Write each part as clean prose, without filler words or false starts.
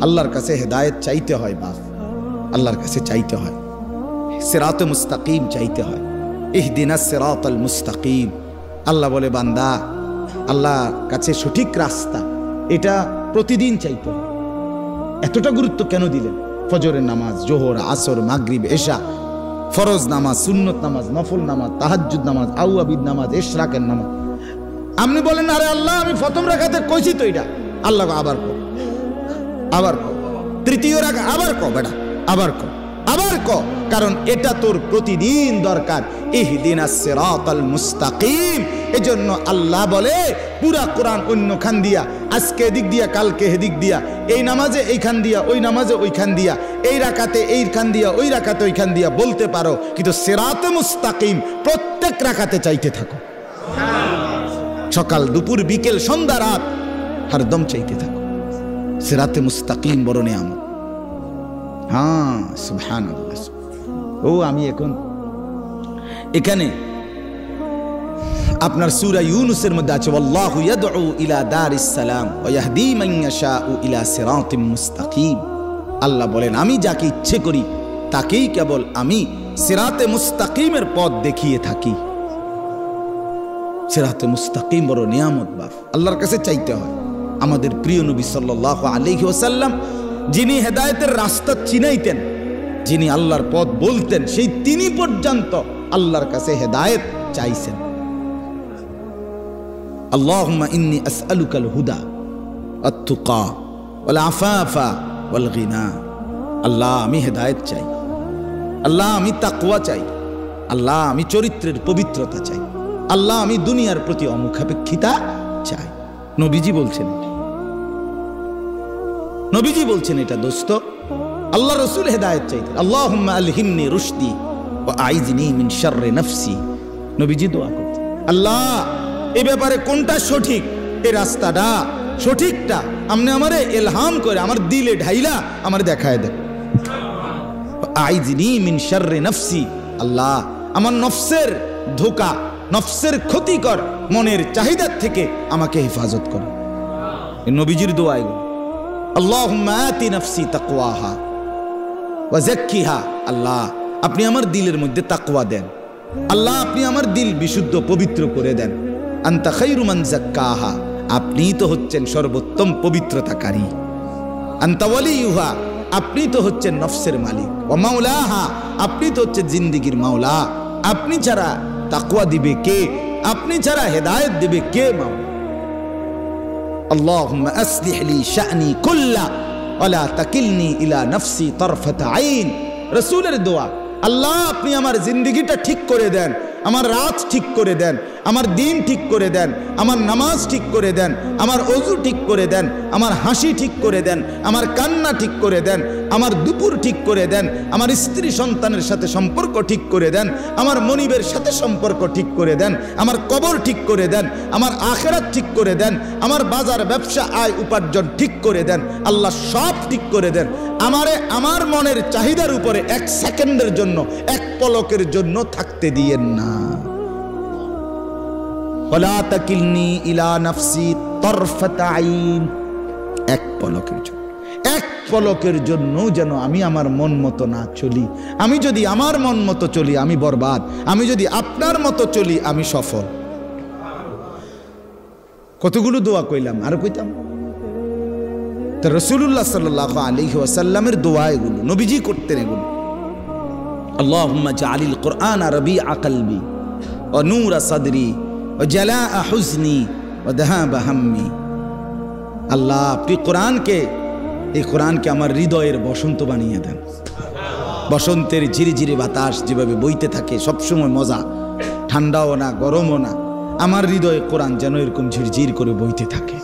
আল্লাহর কাছে হেদায়েত চাইতে হয় বাপ, আল্লাহর কাছে চাইতে হয়, সিরাতে মুস্তাকিম চাইতে হয়। ইহদিনাস সিরাতাল মুস্তাকিম। আল্লাহ বলে বান্দা, আল্লাহর কাছে সঠিক রাস্তা এটা প্রতিদিন চাইতে হয়। এতটা গুরুত্ব কেন দিলেন? ফজরের নামাজ, জোহর, আসর, মাগরিব, এশা, ফরজ নামাজ, সুন্নত নামাজ, নফল নামাজ, তাহাজ্জুদ নামাজ, আউয়াবিদ নামাজ, ইশরাকের নামাজ। আপনি বলেন আরে আল্লাহ আমি প্রথম রাকাতে কইছি তো এটা, আল্লাহ আবার কো, আবার কো, তৃতীয় রাকাত আবার কো বেটা, আবার কো, আবার কো, কারণ এটা তোর প্রতিদিন দরকার। ইহদিনাস সিরাতাল মুস্তাকিম। এজন্য আল্লাহ বলে পুরা কোরআন অন্যখান দিয়া, আজকে এদিক দিয়া, কালকে এদিক দিয়া, এই নামাজে এইখান দিয়া, ওই নামাজে ওইখান দিয়া, এই রাকাতে এইখান দিয়া, ওই রাকাতে ওইখান দিয়া বলতে পারো, কিন্তু সিরাতে মুস্তাকিম প্রত্যেক রাকাতে চাইতে থাকো। সকাল, দুপুর, বিকেল, সন্ধ্যা, রাত হরদম চাইতে থাকো। সিরাতে মুস্তাকিম বড় নিয়ামত। হ্যাঁ সুবহানাল্লাহ। ও আমি এখন এখানে আপনার সূরা ইউনূসের মধ্যে আছে ওয়াল্লাহু ইয়াদউ ইলা দারিস সালাম ওয়া ইয়াহদি মান ইয়াশাউ ইলা সিরাতিম মুস্তাকিম। আল্লাহ বলেন আমি যাকে ইচ্ছে করি তাকেই কেবল আমি সিরাতে মুস্তাকিমের পথ দেখিয়ে থাকি। সিরাতে মুস্তাকিম বড় নিয়ামত বাপ, আল্লাহর কাছে চাইতে হয়। আমাদের প্রিয় নবী সাল্লাল্লাহু আলাইহি ওয়াসাল্লাম যিনি হেদায়েতের রাস্তা চিনাইতেন, যিনি আল্লাহর পথ বলতেন, সেই তিনি পর্যন্ত আল্লাহর কাছে হেদায়েত চাইছেন। আল্লাহুম্মা ইন্নী আসআলুকাল হুদা ওয়াত তুকা ওয়াল আফাফা ওয়াল গিনা। আল্লাহ আমি হেদায়েত চাই, আল্লাহ আমি তাকওয়া চাই, আল্লাহ আমি চরিত্রের পবিত্রতা চাই, আল্লাহ আমি দুনিয়ার প্রতি অমুখাপেক্ষিতা চাই। নবীজি বলছেন, নবীজি বলছেন এটা দোস্ত। আল্লাহ রাসূল হেদায়েত চাইতেন। আল্লাহুম্মা আলহিমনি রুশদি ওয়া আইযনি মিন শাররি নাফসি। নবীজি দোয়া করতেন, আল্লাহ এই ব্যাপারে কোনটা সঠিক, এই রাস্তাটা সঠিকটা আপনি আমারে ইলহাম করে আমার দিলে ঢাইলা আমার দেখায় দেন। আইযনি মিন শাররি নাফসি। আল্লাহ আমার নফসের ধোঁকা, নফসের ক্ষতিকর মনের চাহিদার থেকে আমাকে হেফাজত করুন। নবীজির দোয়া এগুলো। আল্লাহুম্মা আতি নাফসি তাকওয়াহা ওয়া যাক্কিহা। আল্লাহ আপনি আমার দিলের মধ্যে তাকওয়া দেন, আল্লাহ আপনি আমার দিল বিশুদ্ধ পবিত্র করে দেন। আনতা খায়রু মান যাক্কাহা। আপনি তো হচ্ছেন সর্বোত্তম পবিত্রতাকারী। আনতা ওয়ালিয়ুহা। আপনি তো হচ্ছেন নফসের মালিক। ওয়া মাওলাহা। আপনি তো হচ্ছেন জিন্দেগীর মাওলা। আপনি ছাড়া তাকওয়া দিবে কে? আপনি ছাড়া হেদায়েত দিবে কে? মাওলা আল্লাহুম্মা আসলিহ লি শা'নি কুল্লা ওয়া লা তাকিলনি ইলা নাফসি তারফাতা আইন। রাসূলের দোয়া, আল্লাহ আপনি আমার জিন্দেগিটা ঠিক করে দেন, আমার রাত ঠিক করে দেন, আমার দিন ঠিক করে দেন, আমার নামাজ ঠিক করে দেন, আমার ওযু ঠিক করে দেন, আমার হাসি ঠিক করে দেন, আমার কান্না ঠিক করে দেন, আমার দুপুর ঠিক করে দেন, আমার স্ত্রী সন্তানের সাথে সম্পর্ক ঠিক করে দেন, আমার মনিবের সাথে সম্পর্ক ঠিক করে দেন, আমার কবর ঠিক করে দেন, আমার আখিরাত ঠিক করে দেন, আমার বাজার ব্যবসা আয় উপার্জন ঠিক করে দেন। আল্লাহ সব ঠিক করে দেন। আমারে আমার মনের চাহিদার উপরে এক সেকেন্ডের জন্য, এক পলকের জন্য থাকতে দিয়েন না। ওয়ালা তাকিলনি ইলা নাফসি তারফাতা আইন। এক পলকের জন্য, এক পলকের জন্য যেন আমি আমার মন মতো না চলি। আমি যদি আমার মন মতো চলি আমি বরবাদ, আমি যদি আপনার মতো চলি আমি সফল। কতগুলো দোয়া কইলাম, আর কইতাম। তো রাসূলুল্লাহ সাল্লাল্লাহু আলাইহি ওয়াসাল্লামের দোয়া এগুলো, নবীজি করতেন এগুলো। আল্লাহুম্মা জাআলিল কুরআনা রাবিআ কলবি ওয়া নূরা সাদরি ওয়া জালাআ হুজনি ওয়া যাহাবা হাম্মি। আল্লাহ আপনি কোরআনকে, এই কোরআনকে আমার হৃদয়ের বসন্ত বানিয়ে দেন। বসন্তের ঝিরিঝিরি বাতাস যেভাবে বইতে থাকে, সবসময় মজা, ঠান্ডাও না গরমও না, আমার হৃদয়ে কোরআন যেন এরকম ঝিরঝির করে বইতে থাকে।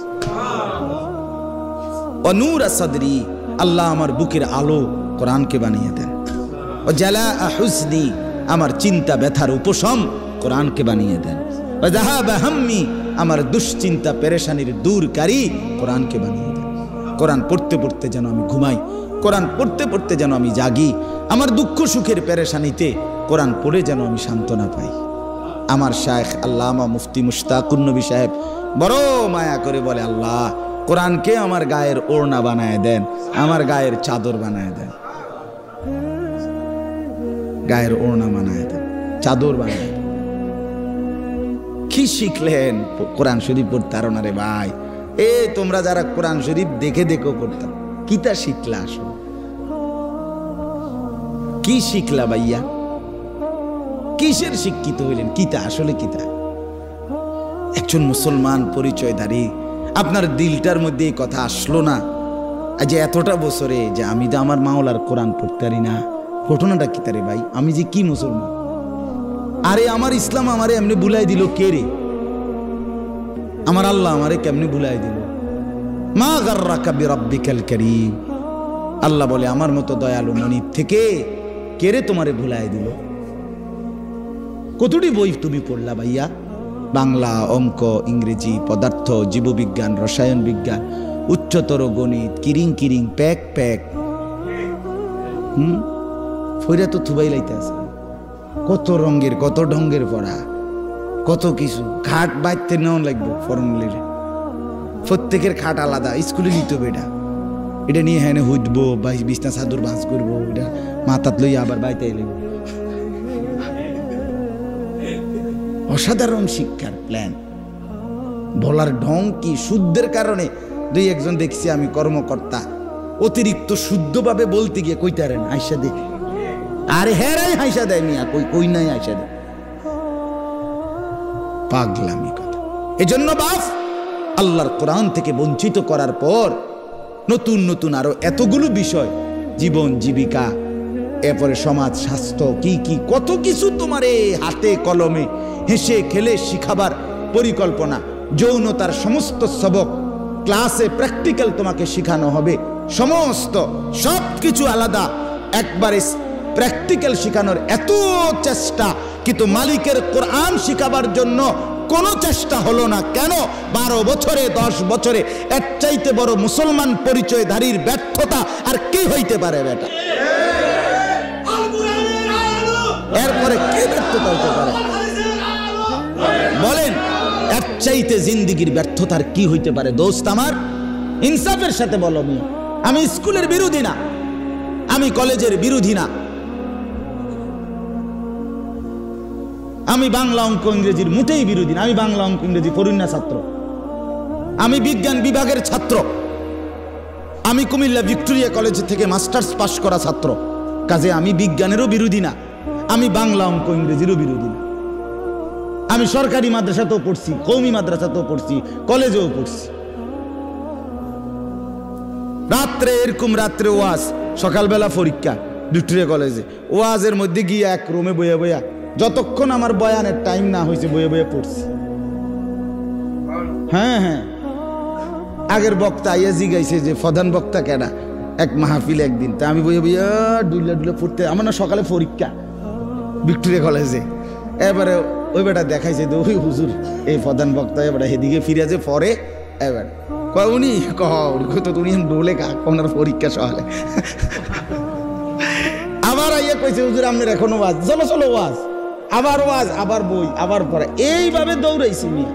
ও নূরা সাদরি। আল্লাহ আমার বুকের আলো কোরআনকে বানিয়ে দেন। ও জালাআ হুজনি। আমার চিন্তা ব্যথার উপশম কোরআনকে বানিয়ে দেন। ও যাহাবা হাম্মি। আমার দুশ্চিন্তা পেরেশানির দূরকারী কোরআনকে বানিয়ে দেন। কোরআন পড়তে পড়তে যেন আমি ঘুমাই, কোরআন পড়তে পড়তে যেন আমি জাগি, আমার দুঃখ সুখের পেরেশানিতে কোরআন পড়ে যেন আমি সান্ত্বনা পাই। আমার শায়েখ আল্লামা মুফতি মুশতাকুন নবী সাহেব বড় মায়া করে বলে, আল্লাহ কোরআনকে আমার গায়ের ওড়না বানায় দেন, আমার গায়ের চাদর বানায় দেন, গায়ের ওড়না বানায় দেন, চাদর বানায় দেন। কি শিখলেন? কোরআন শরীফ পড়তে পারো না রে ভাই। তোমরা যারা কোরআন শরীফ দেখে দেখো পড়তাম, কিতা শিখলা? আসলে কি শিখলা ভাইয়া? কিসের শিক্ষিত হইলেন? কিতা আসলে কিতা? একজন মুসলমান পরিচয়ধারী, আপনার দিলটার মধ্যে এই কথা আসলো না আজ এতটা বছরে যে আমি তো আমার মাওলার কোরআন পড়তে পারি না? ঘটনাটা কিতা রে ভাই? আমি যে কি মুসলমান? আরে আমার ইসলাম আমারে এমনি ভুলাই দিল কে রে? আমার আল্লাহ আমারে কেমনি ভুলাই দিল? মা গাররাকা বিরাব্বিকাল কারীম। আল্লাহ বলে আমার মতো দয়ালু মনিব থেকে কে রে তোমারে ভুলাই দিল? কতটি বই তুমি পড়লা ভাইয়া? বাংলা, অঙ্ক, ইংরেজি, পদার্থ, জীববিজ্ঞান, রসায়ন বিজ্ঞান, উচ্চতর গণিত, কিরিং কিরিং, প্যাক প্যাক। ফইরা তো থুবাই লাইতে আছে। কত রঙের কত ঢঙ্গের পড়া, কত কিছু। খাট বাইতে নেওয়া লাগবে ফর্মুলির, প্রত্যেকের খাট আলাদা। স্কুলে নিতে হবে এটা নিয়ে হ্যাঁ হুদবো, বিছনা চাদর ভাঁজ করবো, এটা মাথাত লইয়া আবার বাইতে এলে। অসাধারণ শিক্ষার প্ল্যান। বলার ঢং কি! শুদ্ধের কারণে দুই একজন দেখছি আমি কর্মকর্তা অতিরিক্ত শুদ্ধভাবে বলতে গিয়ে কইতারেন আইসা দে, আরে হ্যাঁ হাইসা দেয় মিয়া, কই নাই আইসা দেয়। পাগলামি কথা। এজন্য বাপ আল্লাহর কোরআন থেকে বঞ্চিত করার পর নতুন নতুন আরো এতগুলো বিষয়, জীবন জীবিকা, এরপরে সমাজ স্বাস্থ্য, কি কি কত কিছু তোমার হাতে কলমে হেসে খেলে শিখাবার পরিকল্পনা। যৌনতার সমস্ত সবক ক্লাসে প্র্যাকটিক্যাল তোমাকে শিখানো হবে, সমস্ত সব কিছু আলাদা, একবারে প্র্যাকটিক্যাল শিখানোর এত চেষ্টা, কিন্তু মালিকের কোরআন শিখাবার জন্য কোনো চেষ্টা হলো না। কেন? 12 বছরে 10 বছরে এর চাইতে বড় মুসলমান পরিচয়ধারীর ব্যর্থতা আর কি হইতে পারে বেটা? এরপরে কে ব্যর্থতা হইতে পারে বলেন? এর চাইতে জিন্দিগির ব্যর্থতার কি হইতে পারে? দোস্ত আমার, ইনসাফের সাথে বলো। আমি স্কুলের বিরোধী না, আমি কলেজের বিরোধী না, আমি বাংলা অঙ্ক ইংরেজির মোটেই বিরোধী না। আমি বাংলা অঙ্ক ইংরেজি পড়ুনা ছাত্র, আমি বিজ্ঞান বিভাগের ছাত্র, আমি কুমিল্লা ভিক্টোরিয়া কলেজ থেকে মাস্টার্স পাশ করা ছাত্র। কাজে আমি বিজ্ঞানেরও বিরোধী না, আমি বাংলা অঙ্ক ইংরেজিরও বিরোধী না। আমি সরকারি মাদ্রাসাতেও পড়ছি, কওমি মাদ্রাসাতেও পড়ছি, কলেজেও পড়ছি। রাত্রে এরকম রাত্রে ওয়াজ, সকালবেলা পরীক্ষা ভিক্টোরিয়া কলেজে। ওয়াজের মধ্যে গিয়ে এক রুমে বইয়া বইয়া যতক্ষণ আমার বয়ানের টাইম না হয়েছে বইয়া বইয়া পড়ছি। হ্যাঁ হ্যাঁ, আগের বক্তা আইয়া জিগাইছে যে প্রধান বক্তা কেডা এক মাহফিল একদিন, তা আমি বইয়া বইয়া ডুইলা ডুইলা পড়তে। আমার না সকালে পরীক্ষা ভিক্টোরিয়া কলেজে। এবারে ওই বেটা দেখাইছে যে ওই হুজুর এই প্রধান বক্তা, এবারে সেদিকে ফিরে যে পরে এবার কয় উনি তো উনি ডোলে ওনার পরীক্ষা সকালে। আবার আইয়া কইছে হুজুর আপনার এখনো ওয়াজ, চলো চলো ওয়াজ, আবার ওয়াজ, আবার বই, আবার পড়া, এইভাবে দৌড়াইছি মিয়া।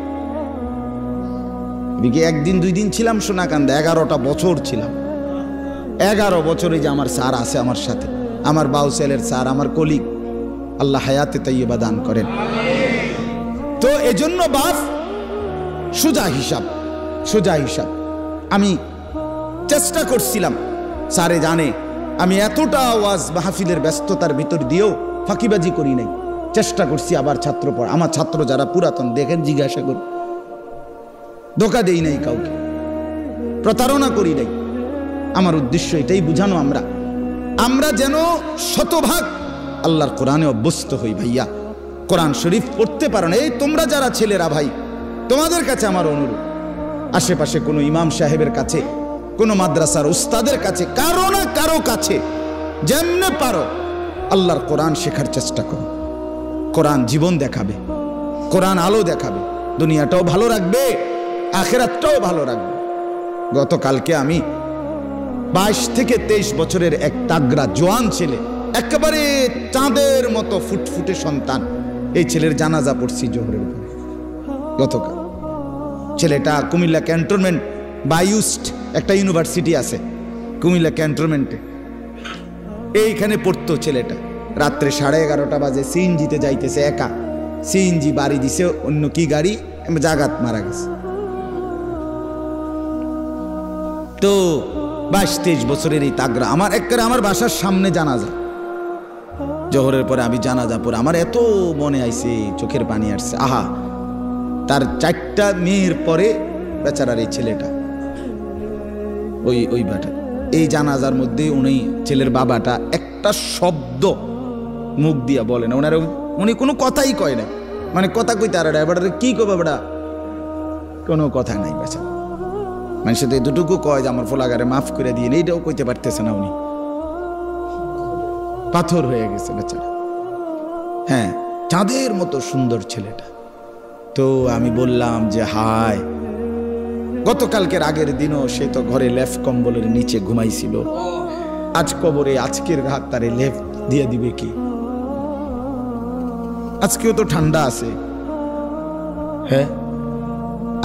একদিন দুই দিন ছিলাম সোনাকান্দা, 11টা বছর ছিলাম। 11 বছরে যে আমার স্যার আছে আমার সাথে, আমার বাউসেলের স্যার, আমার কলিগ, আল্লাহ হায়াতে তাইয়্যিবা দান করেন। তো এজন্য বাপ সোজা হিসাব, সোজা হিসাব আমি চেষ্টা করছিলাম। স্যারে জানে আমি এতটা ওয়াজ মাহফিলের ব্যস্ততার ভিতর দিয়েও ফাঁকিবাজি করি নাই, চেষ্টা করছি। আবার ছাত্র পড়া, আমার ছাত্র যারা পুরাতন দেখেন, জিজ্ঞাসা করি, ধোকা দেই নাই কাউকে, প্রতারণা করি নাই। আমার উদ্দেশ্য এটাই বুঝানো আমরা যেন শতভাগ আল্লাহর কোরআনে অভ্যস্ত হই। ভাইয়া কোরআন শরীফ পড়তে পারো না, এই তোমরা যারা ছেলেরা ভাই, তোমাদের কাছে আমার অনুরোধ, আশেপাশে কোনো ইমাম সাহেবের কাছে, কোনো মাদ্রাসার উস্তাদের কাছে, কারো না কারো কাছে যেমনে পারো আল্লাহর কোরআন শেখার চেষ্টা করো। কোরআন জীবন দেখাবে, কোরআন আলো দেখাবে, দুনিয়াটাও ভালো রাখবে, আখিরাতটাও ভালো রাখবে। গতকালকে আমি 22 থেকে 23 বছরের এক তাগড়া জোয়ান ছেলে, একেবারে চাঁদের মতো ফুটফুটে সন্তান, এই ছেলের জানাজা পড়ছি জোহরের পরে। গতকাল ছেলেটা কুমিল্লা ক্যান্টনমেন্ট বায়ুস্ট একটা ইউনিভার্সিটি আছে কুমিল্লা ক্যান্টনমেন্টে, এইখানে পড়তো ছেলেটা। রাত্রে 11:30 বাজে সিএনজিতে যাইতেছে একা, সিএনজি বাড়ি দিছে অন্য কি গাড়ি, জাগাত মারা গেছে। তো 22-23 বছরের এই তাগড়া আমার একেবারে আমার বাসার সামনে জানাজা, জোহরের পরে আমি জানাজা পরে আমার এত মনে আইছে, চোখের পানি আসছে। আহা, তার 4টা মেয়ের পরে বেচারার এই ছেলেটা, ওই বেটা, এই জানাজার মধ্যে উনি ছেলের বাবাটা একটা শব্দ মুখ দিয়া বলে না, উনি কোনো কথাই কয় না, মানে কথা কইতে আর ড্রাইভারটা কি কবে বেটা, কোনো কথা নাই বেচারা। মানুষ তো এতটুকু কয় যে আমার ফোলাগারে মাফ করে দিয়ে, এইটাও কইতে পারতেছে না, উনি পাথর হয়ে গেছে বেচারা। হ্যাঁ, চাঁদের মতো সুন্দর ছেলেটা। তো আমি বললাম যে হায়, গতকালকের আগের দিনও সে তো ঘরে লেফ কম্বলের নিচে ঘুমাইছিল, আজ কবরে আজকের রাত তারে লেফ দিয়ে দিবে কি? আজকেও তো ঠান্ডা আছে, হ্যাঁ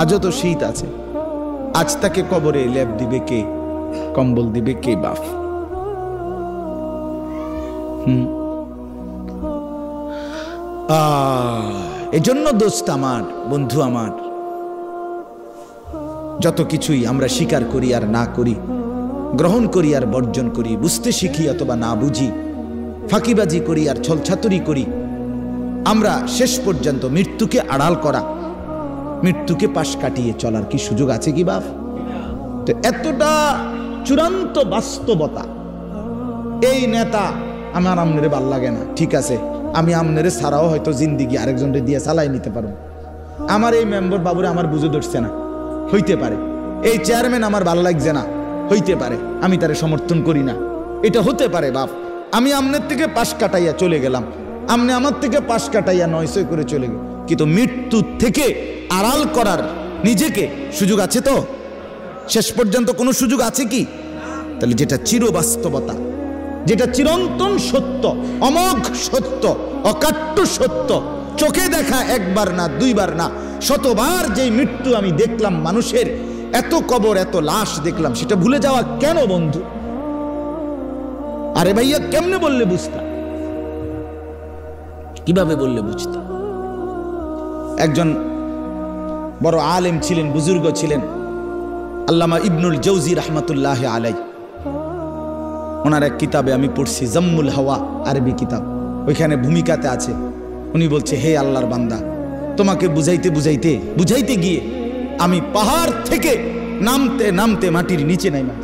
আজও তো শীত আছে, আজ তাকে কবরে লেপ দিবে কে, কম্বল দিবে কে বাপ? এজন্য দোস্ত আমার, বন্ধু আমার, যত কিছুই আমরা স্বীকার করি আর না করি, গ্রহণ করি আর বর্জন করি, বুঝতে শিখি অথবা না বুঝি, ফাঁকিবাজি করি আর ছলছাতুরি করি, আমরা শেষ পর্যন্ত মৃত্যুকে আড়াল করা, মৃত্যুকে পাশ কাটিয়ে চলার কি সুযোগ আছে কি বাপ? তো এতটা চূড়ান্ত বাস্তবতা, এই নেতা আমার আমনেরে ভাল লাগে না, ঠিক আছে, আমি আমনেরে ছাড়াও হয়তো জিন্দিগি আরেকজনকে দিয়ে চালাই নিতে পারবো। আমার এই মেম্বার বাবুরে আমার বুঝে ধরছে না, হইতে পারে। এই চেয়ারম্যান আমার ভালো লাগছে না, হইতে পারে, আমি তারে সমর্থন করি না, এটা হতে পারে বাপ। আমি আমনের থেকে পাশ কাটাইয়া চলে গেলাম, আমনে আমার থেকে পাশ কাটাইয়া 900 করে চলে গেল, কিন্তু মৃত্যু থেকে আড়াল করার নিজেকে সুযোগ আছে তো? শেষ পর্যন্ত কোনো সুযোগ আছে কি? তাহলে যেটা চিরবাস্তবতা, যেটা চিরন্তন সত্য, অমোঘ সত্য, অকাট্য সত্য, চোখে দেখা একবার না দুইবার না শতবার যেই মৃত্যু আমি দেখলাম মানুষের, এত কবর এত লাশ দেখলাম, সেটা ভুলে যাওয়া কেন বন্ধু? আরে ভাইয়া কেমনে বললে বুঝতাম, কিভাবে বললে বুঝতাম? একজন বড় আলেম ছিলেন, বুজুর্গ ছিলেন, আল্লামা ইবনুল জৌজি রহমতুল্লাহ আলাই। ওনার এক কিতাবে আমি পড়ছি, জাম্মুল হাওয়া, আরবি কিতাব, ওইখানে ভূমিকাতে আছে, উনি বলছে, হে আল্লাহর বান্দা, তোমাকে বুঝাইতে বুঝাইতে বুঝাইতে গিয়ে আমি পাহাড় থেকে নামতে নামতে মাটির নিচে নাইমা,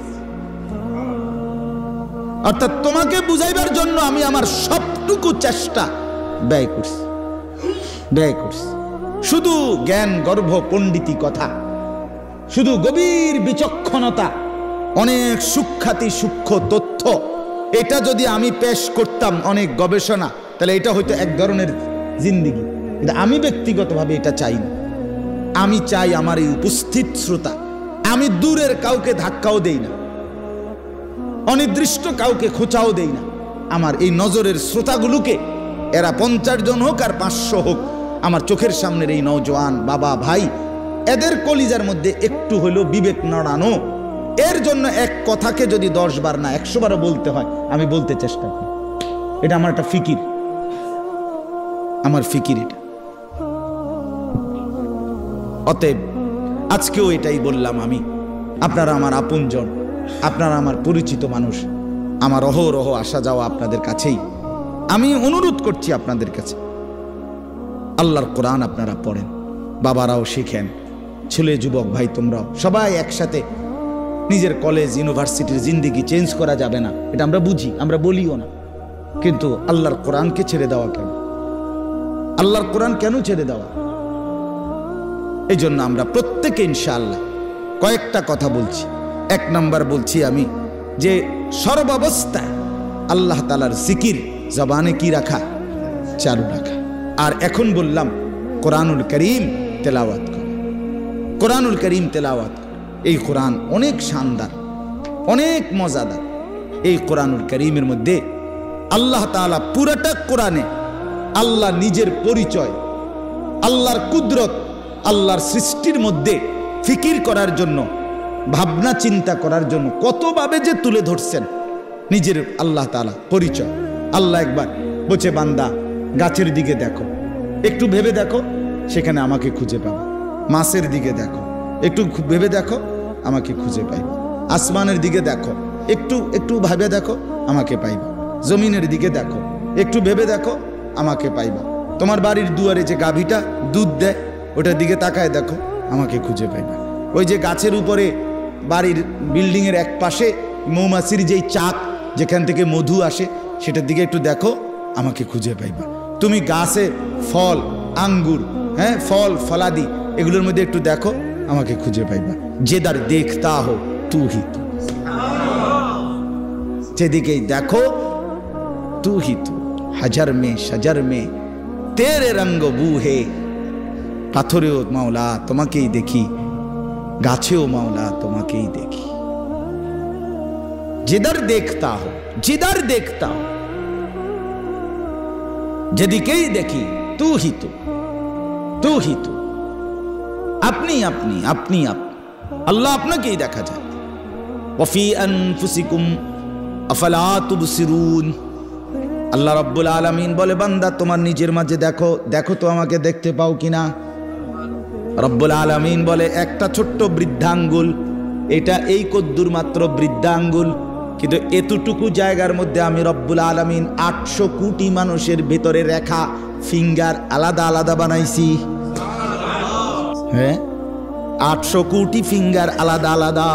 অর্থাৎ তোমাকে বুঝাইবার জন্য আমি আমার সবটুকু চেষ্টা ব্যয় করছি। শুধু জ্ঞান গর্ভ পণ্ডিতি কথা, শুধু গভীর বিচক্ষণতা, অনেক সূক্ষ্মাতি সূক্ষ্ম তথ্য, এটা যদি আমি পেশ করতাম, অনেক গবেষণা, তাহলে এটা হয়তো এক ধরনের জিন্দিগি। কিন্তু আমি ব্যক্তিগতভাবে এটা চাই না। আমি চাই আমার এই উপস্থিত শ্রোতা, আমি দূরের কাউকে ধাক্কাও দেই না, অনির্দিষ্ট কাউকে খোঁচাও দেই না, আমার এই নজরের শ্রোতাগুলোকে, এরা 50 জন হোক আর 500 হোক, আমার চোখের সামনের এই নওজোয়ান বাবা ভাই, এদের কলিজার মধ্যে একটু হইলেও বিবেক নড়ানো, এর জন্য এক কথাকে যদি 10 বার না 100 বারও বলতে হয়, আমি বলতে চেষ্টা করি। এটা আমার একটা ফিকির, আমার ফিকির এটা। অতএব আজকেও এটাই বললাম, আমি, আপনারা আমার আপনজন, আপনারা আমার পরিচিত মানুষ, আমার অহরহ আসা যাওয়া আপনাদের কাছেই। আমি অনুরোধ করছি আপনাদের কাছে, আল্লাহর কোরআন আপনারা পড়েন, বাবারাও শিখেন, ছেলে যুবক ভাই তোমরাও সবাই একসাথে। নিজের কলেজ ইউনিভার্সিটির জিন্দিগি চেঞ্জ করা যাবে না, এটা আমরা বুঝি, আমরা বলিও না, কিন্তু আল্লাহর কোরআনকে ছেড়ে দেওয়া কেন? আল্লাহর কোরআন কেন ছেড়ে দেওয়া? এই জন্য আমরা প্রত্যেকে ইনশাআল্লাহ কয়েকটা কথা বলছি। 1 নাম্বার বলছি আমি যে সর্বাবস্থায় আল্লাহ তাআলার জিকির জবানে কি রাখা, চালু রাখা। আর এখন বললাম কোরআনুল করিম তেলাওয়াত করা, কোরআনুল করিম তেলাওয়াত করা। এই কোরআন অনেক শানদার, অনেক মজাদার। এই কোরআনুল করিমের মধ্যে আল্লাহ তাআলা পুরাটা কোরআনে আল্লাহ নিজের পরিচয়, আল্লাহর কুদরত, আল্লাহর সৃষ্টির মধ্যে ফিকির করার জন্য ভাবনা চিন্তা করার জন্য কতভাবে যে তুলে ধরছেন নিজের আল্লাহ তাআলা পরিচয়। আল্লাহ একবার বলছে, বান্দা গাছের দিকে দেখো, একটু ভেবে দেখো, সেখানে আমাকে খুঁজে পাবে। মাছের দিকে দেখো, একটু ভেবে দেখো, আমাকে খুঁজে পাইবে। আসমানের দিকে দেখো, একটু একটু ভাবে দেখো, আমাকে পাইবা। জমিনের দিকে দেখো, একটু ভেবে দেখো, আমাকে পাইবা। তোমার বাড়ির দুয়ারে যে গাভীটা দুধ দেয়, ওটার দিকে তাকায় দেখো, আমাকে খুঁজে পাইবা। ওই যে গাছের উপরে বাড়ির বিল্ডিংয়ের এক পাশে মৌমাছির যেই চাক, যেখান থেকে মধু আসে, সেটার দিকে একটু দেখো, আমাকে খুঁজে পাইবা। তুমি গাছে ফল, আঙ্গুর, হ্যাঁ, ফল ফলাদি, এগুলোর মধ্যে একটু দেখো, আমাকে খুঁজে পাইবা। যেদার দেখতা হো তু হি তু, যেদিকেই দেখো তু হি তু। হাজার মে সাজার মে তেরে রঙ্গ বু হে। পাথরেও মাওলা তোমাকেই দেখি, গাছেও মাওলা তোমাকেই দেখি। जिधर देखता हो, जिधर देखता हो, যেদিকেই দেখি তু হি তু, তু হি তু। আপনি আপনি আপনি আপনি, আল্লাহ আপনাকেই দেখা যায়। ওয়াফি আনফুসিকুম আফালা তুবসিরুন। আল্লাহ রাব্বুল আলামিন বলে, বান্দা তোমার নিজের মাঝে দেখো, দেখো তো আমাকে দেখতে পাও কিনা। রব্বুল আলামিন বলে, একটা ছোট্ট বৃদ্ধাঙ্গুল, এটা এই কদ্দুর মাত্র বৃদ্ধাঙ্গুল, কিন্তু এতটুকু জায়গার মধ্যে আমি রব্বুল আলামিন 800 কোটি মানুষের ভেতরে রেখা ফিঙ্গার আলাদা আলাদা বানাইছি। হ্যাঁ, 800 কোটি ফিঙ্গার আলাদা আলাদা।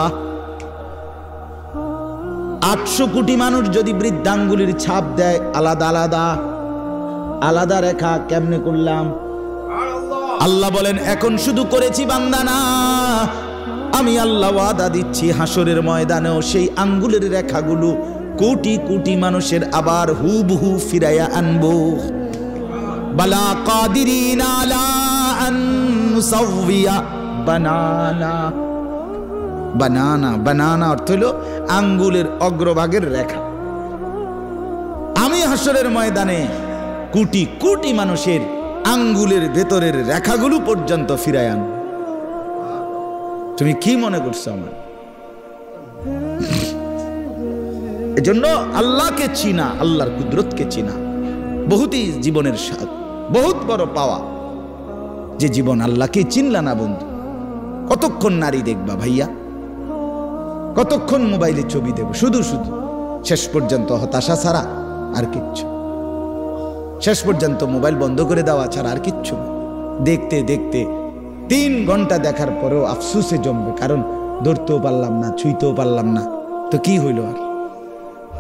800 কোটি মানুষ যদি বৃদ্ধাঙ্গুলির ছাপ দেয় আলাদা আলাদা, আলাদা রেখা কেমনে করলাম? আল্লাহ বলেন, এখন শুধু করেছি বান্দা না, আমি আল্লাহ ওয়াদা দিচ্ছি হাসরের ময়দানেও সেই আঙ্গুলের রেখাগুলো কোটি কোটি মানুষের আবার হুবহু ফিরাইয়া আনবো। বালা কাদিরিনা আলা আন নুসাউইয়া বানানা। বানানা, বানানা অর্থ হলো আঙ্গুলের অগ্রভাগের রেখা। আমি হাসরের ময়দানে কোটি কোটি মানুষের আঙ্গুলের ভেতরের রেখাগুলো পর্যন্ত ফিরাই আন। তুমি কি মনে করছো আমার? এজন্য আল্লাহকে চিনা, আল্লাহর কুদরতকে চিনা বহুতই জীবনের স্বাদ, বহুত বড় পাওয়া। যে জীবন আল্লাহকে চিনলা না বন্ধু, কতক্ষণ নারী দেখবা ভাইয়া, কতক্ষণ মোবাইলে ছবি দেব, শুধু শুধু শেষ পর্যন্ত হতাশা ছাড়া আর কিচ্ছু। শেষ পর্যন্ত মোবাইল বন্ধ করে দেওয়া ছাড়া আর কিচ্ছু। দেখতে দেখতে 3 ঘন্টা দেখার পরেও আফসোসে জমবে, কারণ ধরতেও পারলাম না, ছুঁইতেও পারলাম না, তো কি হইল আর?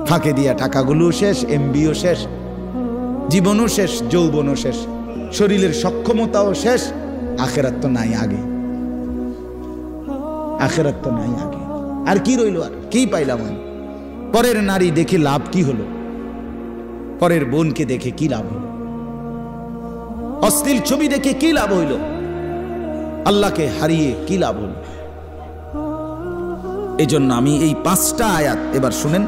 ফাঁকে দিয়া টাকাগুলো শেষ, এমবিও শেষ, জীবনও শেষ, যৌবনও শেষ, শরীরের সক্ষমতাও শেষ। আখেরাত তো নাই আগে, আখেরাত তো নাই আগে। আর কি রইল? আর কি পাইলাম আমি? পরের নারী দেখে লাভ কি হলো? পরের বোনকে দেখে কি লাভ হলো? অশ্লীল ছবি দেখে কি লাভ হইল? আল্লাহকে হারিয়ে কি লাভ হলো? এই জন্য আমি এই 5টা আয়াত এবার শুনেন,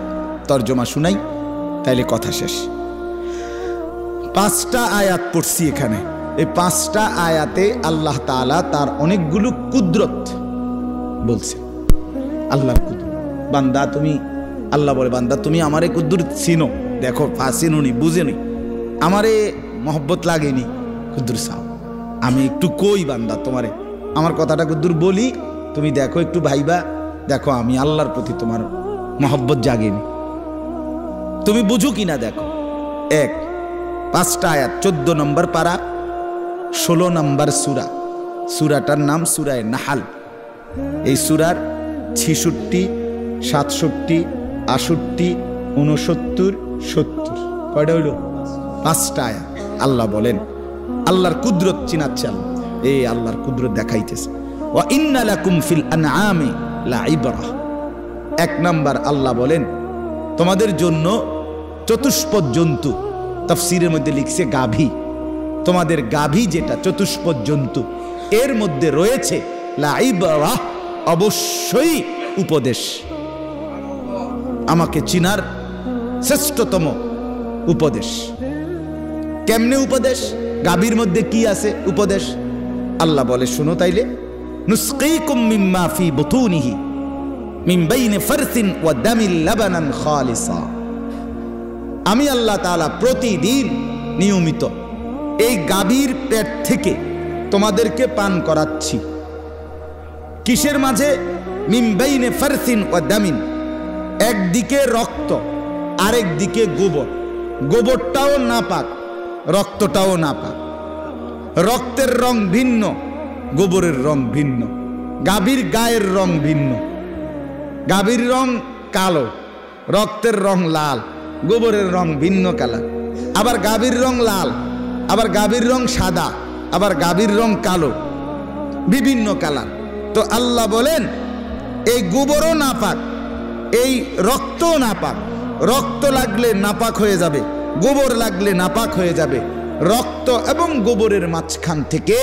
তর্জমা শুনাই, তাইলে কথা শেষ। 5টা আয়াত পড়ছি এখানে। এই 5টা আয়াতে আল্লাহ তাআলা তার অনেকগুলো কুদরত বলছে। আল্লাহর কুদরত। বান্দা তুমি, আল্লাহ বলে, বান্দা তুমি আমারে কুদরত চিনো, দেখো চিনুনি, বুঝেনি, আমারে মহব্বত লাগেনি, কুদরত চাও। আমি একটু কই বান্দা তোমারে, আমার কথাটা কুদুর বলি, তুমি দেখো, একটু ভাইবা দেখো আমি আল্লাহর প্রতি তোমার মহব্বত জাগেনি, তুমি বুঝো কিনা দেখো। 5টা আয়াত, 14 নম্বর পারা, 16 নম্বর সূরা। সূরাটার নাম সূরায়ে নাহাল। এই সূরার 66, 67, 68, 69, 70 কয়টা হইল? 5টা আয়াত। আল্লাহ বলেন, আল্লাহর কুদরত চিনাচ্ছে আল্লাহ, এই আল্লাহর কুদরত দেখাইতেছে। ওয়া ইন্না লাকুম ফিল আনআমি লাইবরা। 1 নাম্বার আল্লাহ বলেন, তোমাদের জন্য চতুষ্পদ জন্তু, তাফসীরের মধ্যে লিখছে গাভী, তোমাদের গাভী যেটা চতুষ্পদ জন্তু, এর মধ্যে রয়েছে লাইবরা, অবশ্যই উপদেশ। আমাকে চিনার শ্রেষ্ঠতম উপদেশ। কেমনে উপদেশ? গাভীর মধ্যে কি আছে উপদেশ? আল্লাহ বলে, শুনো তাইলে, নুসকিকুম মিম্মা ফি বুতুনিহি মিন বাইনি ফারসিন ওয়া দামিল লাবানান খালিসা। আমি আল্লাহ তাআলা প্রতিদিন নিয়মিত এই গাভীর পেট থেকে তোমাদেরকে পান করাচ্ছি। কিসের মাঝে? মিন বাইনি ফারসিন ওয়া দামিন, একদিকে রক্ত আরেক দিকে গোবর। গোবরটাও নাপাক, রক্তটাও নাপাক। রক্তের রং ভিন্ন, গোবরের রং ভিন্ন। গাভীর গায়ের রং ভিন্ন। গাভীর রং কালো, রক্তের রং লাল, গোবরের রং ভিন্ন কালার। আবার গাভীর রং লাল, আবার গাভীর রং সাদা, আবার গাভীর রং কালো, বিভিন্ন কালার। তো আল্লাহ বলেন এই গোবরও নাপাক, এই রক্তও নাপাক। রক্ত লাগলে নাপাক হয়ে যাবে, গোবর লাগলে নাপাক হয়ে যাবে। রক্ত এবং গোবরের মাঝখান থেকে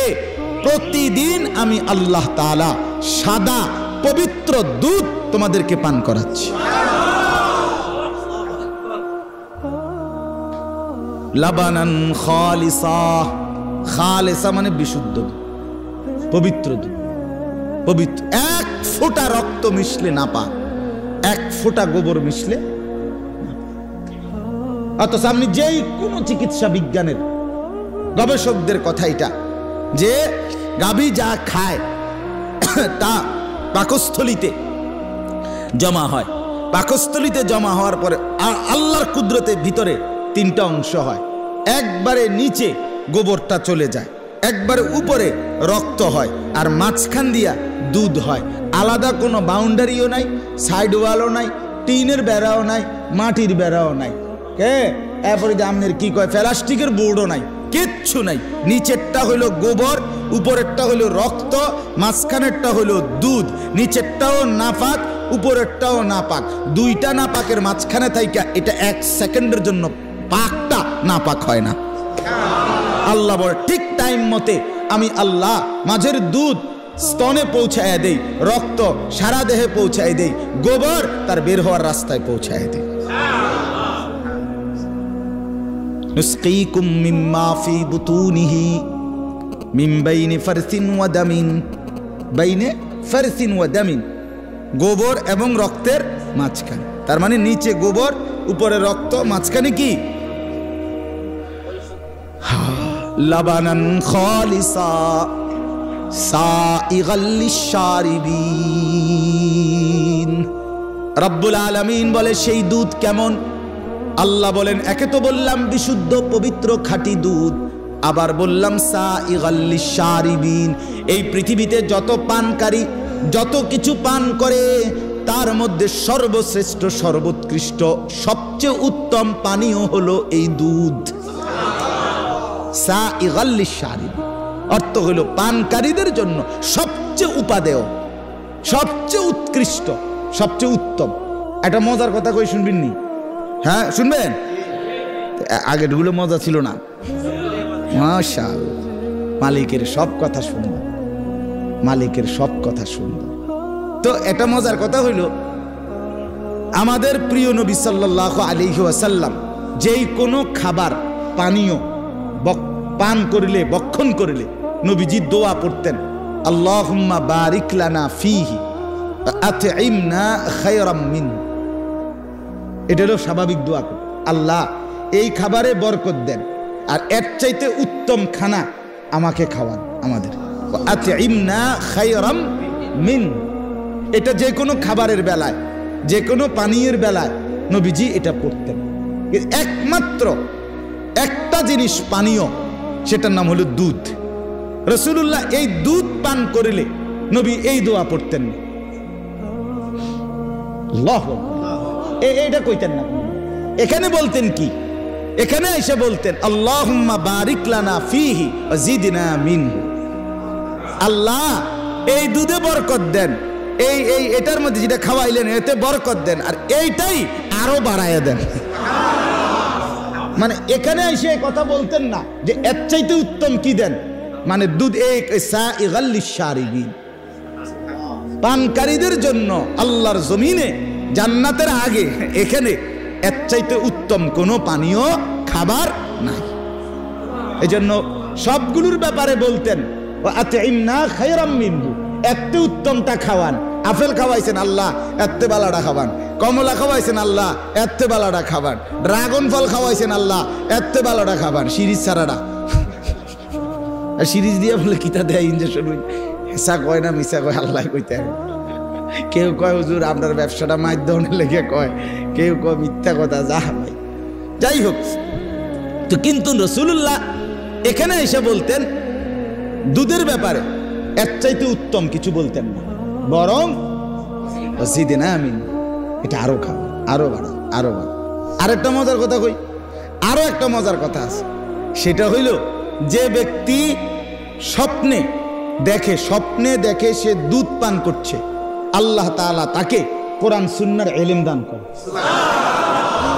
প্রতিদিন আমি আল্লাহ তাআলা সাদা পবিত্র দুধ তোমাদেরকে পান করাচ্ছি। লাবানান খালিসা, খালিসা মানে বিশুদ্ধ, পবিত্র দুধ, পবিত্র। এক ফোঁটা রক্ত মিশলে নাপাক, এক ফোঁটা গোবর মিশলে। অথচ আপনি যেই কোনো চিকিৎসা বিজ্ঞানের গবেষকদের কথা এটা, যে গাভী যা খায় তা পাকস্থলিতে জমা হয়। পাকস্থলিতে জমা হওয়ার পরে আল্লাহর কুদরতের ভিতরে তিনটা অংশ হয়। একবারে নিচে গোবরটা চলে যায়, একবারে উপরে রক্ত হয়, আর মাঝখান দিয়া দুধ হয়। আলাদা কোনো বাউন্ডারিও নাই, সাইড ওয়ালও নাই, টিনের বেড়াও নাই, মাটির বেড়াও নাই। এরপরে যে আপনার কি কয় প্লাস্টিকের বোর্ডও নাই, কিচ্ছু নাই। নিচেরটা হইলো গোবর, উপরেরটা হইলো রক্ত, মাঝখানেরটা হইলো দুধ। নিচেরটাও নাপাক, উপরেরটাও নাপাক। দুইটা নাপাকের মাঝখানে থাইকা এটা এক সেকেন্ডের জন্য পাকটা নাপাক হয় না। আল্লাহ বলে ঠিক টাইম মতে আমি আল্লাহ মাঝের দুধ স্তনে পৌঁছায় দেই, রক্ত সারা দেহে পৌঁছায় দেই, গোবর তার বের হওয়ার রাস্তায় পৌঁছায় দেই। নুসকিকুম মিম্মা ফি বুতুনিহি মিন বাইনি ফারসিন ওয়া দামিন, বাইনে ফারসিন ওয়া দামিন, গোবর এবং রক্তের মাঝখানে। তার মানে নিচে গোবর, উপরে রক্ত, মাঝখানে কি? লাবানান খালিসা সাইগাল লিশারিবিন। রব্বুল আলামিন বলে সেই দুধ কেমন? আল্লাহ বলেন একে তো বললাম বিশুদ্ধ পবিত্র খাঁটি দুধ, আবার বললাম সাইগাল লিশারিবিন। এই পৃথিবীতে যত পানকারী যত কিছু পান করে তার মধ্যে সর্বশ্রেষ্ঠ, সর্বোৎকৃষ্ট, সবচেয়ে উত্তম পানীয় হলো এই দুধ। সাইগাল লিশারিবিন অর্থ হলো পানকারীদের জন্য সবচেয়ে উপাদেয়, সবচেয়ে উৎকৃষ্ট, সবচেয়ে উত্তম। একটা মজার কথা কই, শুনবেন নি? হ্যাঁ শুনবেন? আগেরগুলো মজা ছিল না। মাশাআল্লাহ, মালিকের সব কথা শুনবো, মালিকের সব কথা শুনবো। তো এটা মজার কথা হইল, আমাদের প্রিয় নবী সাল্লাল্লাহু আলাইহি ওয়াসাল্লাম যেই কোনো খাবার পানীয় পান করিলে, বক্ষণ করিলে নবীজি দোয়া পড়তেন, আল্লাহুম্মা বারিক লানা ফীহি আতইমনা খায়রাম মিন। এটা হলো স্বাভাবিক দোয়া। আল্লাহ এই খাবারে বরকত দেন, আর এর চাইতে উত্তম খানা আমাকে খাওয়ান, আমাদের। আতইমনা খায়রাম মিন, এটা যে কোনো খাবারের বেলায়, যে কোনো পানীয়ের বেলায় নবীজি এটা পড়তেন। একমাত্র একটা জিনিস পানীয়, সেটার নাম হলো দুধ। রাসূলুল্লাহ এই দুধ পান করিলে নবী এই দোয়া পড়তেন। আল্লাহু এটা কইতেন না, এখানে বলতেন কি? এখানে এসে বলতেন আল্লাহুম্মা বারিক লানা ফীহি ওয়া জিদনা মিনহু। আল্লাহ এই দুধে বরকত দেন, এই এটার মধ্যে যেটা খাওয়াইলেন এতে বরকত দেন, আর এইটাই আরো বাড়ায় দেন। মানে এখানে এসে কথা বলতেন না যে এর চাইতে উত্তম কি দেন, মানে দুধ। সাইগাল লিশারিবিন, পানকারীদের জন্য আল্লাহর জমিনে জান্নাতের আগে এখানে এর চাইতে উত্তম কোনো পানীয় খাবার নাই। এজন্য সবগুলোর ব্যাপারে বলতেন আতইমনা খায়রাম মিনহু, এত উত্তমটা খাওয়ান, আপেল খাওয়াইছেন আল্লাহ, এত্তে বালাটা খাবান। কমলা খাওয়াইছেন আল্লাহ, এত্তে বালাটা খাবান। ড্রাগন ফল খাওয়াইছেন আল্লাহ, এত্তে বালাটা খাবান। সিরিজ ছাড়াটা সিরিজ দিয়ে বলে কিতা দেয় ইঞ্জেকশন, হেসা কয় না মিশা কয় আল্লাহ কইতে। কেউ কয় হুজুর আপনার ব্যবসাটা মাধ্যমে লেগে কয়, কেউ কয় মিথ্যা কথা, যা ভাই যাই হোক। তো কিন্তু রাসূলুল্লাহ এখানে এসে বলতেন দুধের ব্যাপারে এর চাইতে উত্তম কিছু বলতেন না, বরং ওয়াজিদনা আমিন, এটা আরো খাও, আরো বাড়ো, আরো বাড়ো। আরেকটা মজার কথা কই, আরো একটা মজার কথা আছে, সেটা হইল যে ব্যক্তি স্বপ্নে দেখে সে দুধ পান করছে, আল্লাহ তাআলা তাকে কোরআন সুন্নাহর ইলম দান করে।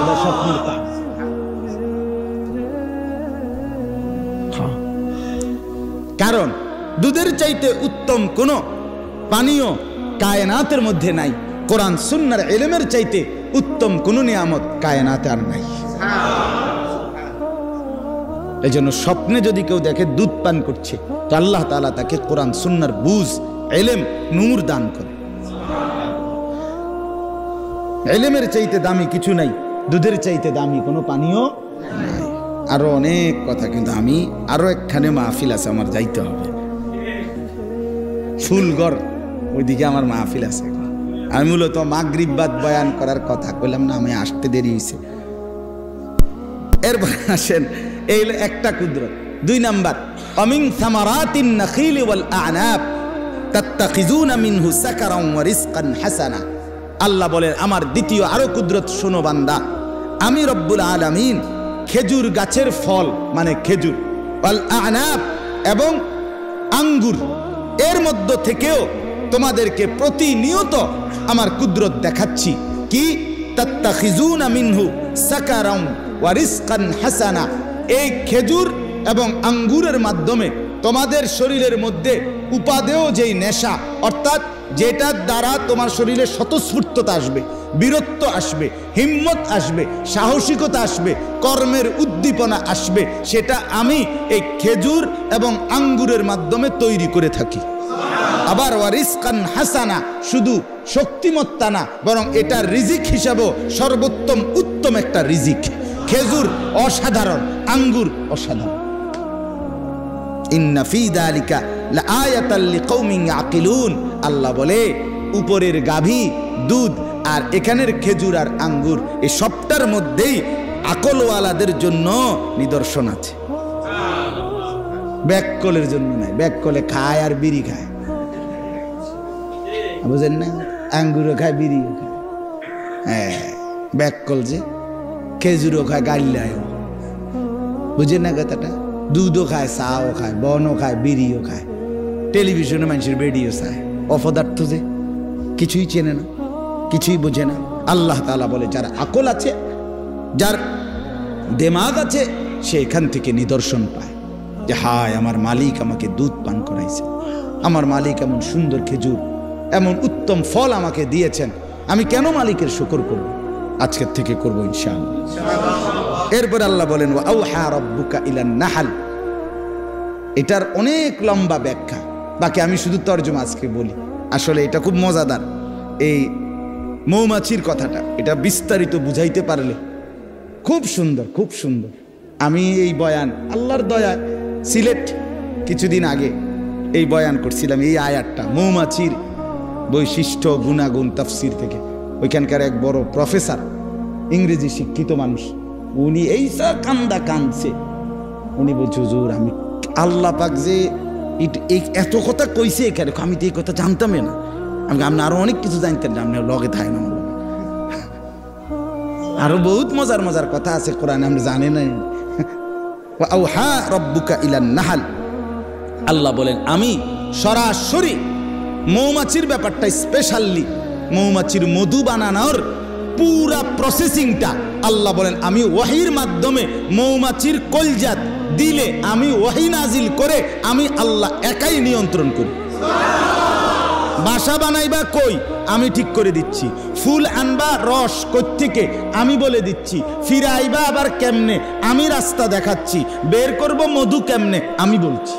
এটা স্বপ্নের কাজ। কারণ দুধের চাইতে উত্তম কোন পানীয় কায়নাতের মধ্যে নাই, কোরআন সুন্নাহর ইলমের চাইতে উত্তম কোন নিয়ামত কায়নাতে আর নাই। এই জন্য স্বপ্নে যদি কেউ দেখে দুধ পান করছে, তো আল্লাহ তাআলা তাকে কোরআন সুন্নাহর বুঝ, ইলম, নূর দান করে। ইলমের চাইতে দামি কিছু নাই, দুধের চাইতে দামি কোনো পানীয় নাই। আরো অনেক কথা, কিন্তু আমি আরো একখানে মাহফিল আছে, আমার যাইতে হবে ফুলগড়, ওইদিকে আমার মাহফিল আছে। আমি মূলত মাগরিব বাদ বয়ান করার কথা কইলাম না, আমি আসতে দেরি হয়েছে। এরপর আসেন, এই একটা কুদরত। 2 নাম্বার, অমিন সামারাতিন নাখিল ওয়াল আনাব তাত্তাখিজুনা মিনহু সাকারান ওয়া রিজকান হাসানা। আল্লাহ বলেন আমার দ্বিতীয় আরো কুদরত শোনো বান্দা, আমি রব্বুল আলামিন খেজুর গাছের ফল মানে খেজুর, ওয়াল আনাব এবং আঙ্গুর, এর মধ্য থেকেও তোমাদেরকে প্রতিনিয়ত আমার কুদরত দেখাচ্ছি। কি? তাত্তাখিজুনা মিনহু সাকারান ওয়া রিজকান হাসানা। এই খেজুর এবং আঙ্গুরের মাধ্যমে তোমাদের শরীরের মধ্যে উপাদেয় যেই নেশা, অর্থাৎ যেটার দ্বারা তোমার শরীরে স্বতঃস্ফূর্ততা আসবে, বীরত্ব আসবে, হিম্মত আসবে, সাহসিকতা আসবে, কর্মের উদ্দীপনা আসবে, সেটা আমি এই খেজুর এবং আঙ্গুরের মাধ্যমে তৈরি করে থাকি। আবার ওয়ারিসকান হাসানা, শুধু শক্তিমত্তা না, বরং এটা রিজিক হিসাবেও সর্বোত্তম উত্তম একটা রিজিক। খেজুর অসাধারণ, আঙ্গুর অসাধারণ। ইন্না ফি যালিকা লাআয়াতাল লিকাউমিন ইয়াকিলুন। আল্লাহ বলে উপরের গাভী, দুধ আর এখানের খেজুর আর আঙ্গুর, এই সবটার মধ্যেই আকলওয়ালাদের জন্য নিদর্শন আছে। ব্যাককলের জন্য নাই, ব্যাককলে খায় আর বিড়ি খায়, বুঝেন না? আঙ্গুরও খায়, বিড়িও খায়। হ্যাঁ, ব্যাককল যে খেজুরও খায়, গাল্লায়ও, বুঝেন না কথাটা? দুধও খায়, চাও খায়, বনও খায়, বিড়িও খায়, টেলিভিশনে মানুষের বেডিও চায়। অপদার্থ যে কিছুই চেনে না, কিছুই বোঝে না। আল্লাহ তাআলা বলে যার আকল আছে, যার দিমাগ আছে, সে এখান থেকে নিদর্শন পায় যে হায় আমার মালিক আমাকে দুধ পান করাইছে, আমার মালিক এমন সুন্দর খেজুর, এমন উত্তম ফল আমাকে দিয়েছেন, আমি কেন মালিকের শুকর করব? আজকের থেকে করবো ইনশাআল্লাহ। এরপর আল্লাহ বলেন ওয়া আওহা রাব্বুকা ইলান নাহল। এটার অনেক লম্বা ব্যাখ্যা, বাকি আমি শুধু তরজমা আজকে বলি। আসলে এটা খুব মজাদার, এই মৌমাছির কথাটা, এটা বিস্তারিত বুঝাইতে পারলে খুব সুন্দর, খুব সুন্দর। আমি এই বয়ান আল্লাহর দয়ায় সিলেট কিছুদিন আগে এই বয়ান করছিলাম, এই আয়াতটা মৌমাছির বৈশিষ্ট্য গুণাগুণ তাফসীর থেকে। ওইখানকার এক বড় প্রফেসর, ইংরেজি শিক্ষিত মানুষ, উনি এই কান্দা কাঁদছে। উনি বলছে হুজুর আমি আল্লাহ পাক যে এত কথা কইছে এখানে, আমি তো এই কথা জানতামই না। আপনি আরো অনেক কিছু জানতেন না, আপনি লগে থাকেন আমার লগে। আরো বহুত মজার মজার কথা আছে কোরআনে, আমরা জানি না। আওহা রাব্বুকা ইলান নাহল। আল্লাহ বলেন আমি সরাসরি মৌমাছির ব্যাপারটা স্পেশালি, মৌমাছির মধু বানানোর পুরা প্রসেসিংটা আল্লাহ বলেন আমি ওয়াহির মাধ্যমে মৌমাছির কলজাত দিলে আমি ওয়াহি নাজিল করে আমি আল্লাহ একাই নিয়ন্ত্রণ করি। বাসা বানাইবা কই আমি ঠিক করে দিচ্ছি, ফুল আনবা রস কোত্থেকে আমি বলে দিচ্ছি, ফিরাইবা আবার কেমনে আমি রাস্তা দেখাচ্ছি, বের করব মধু কেমনে আমি বলছি।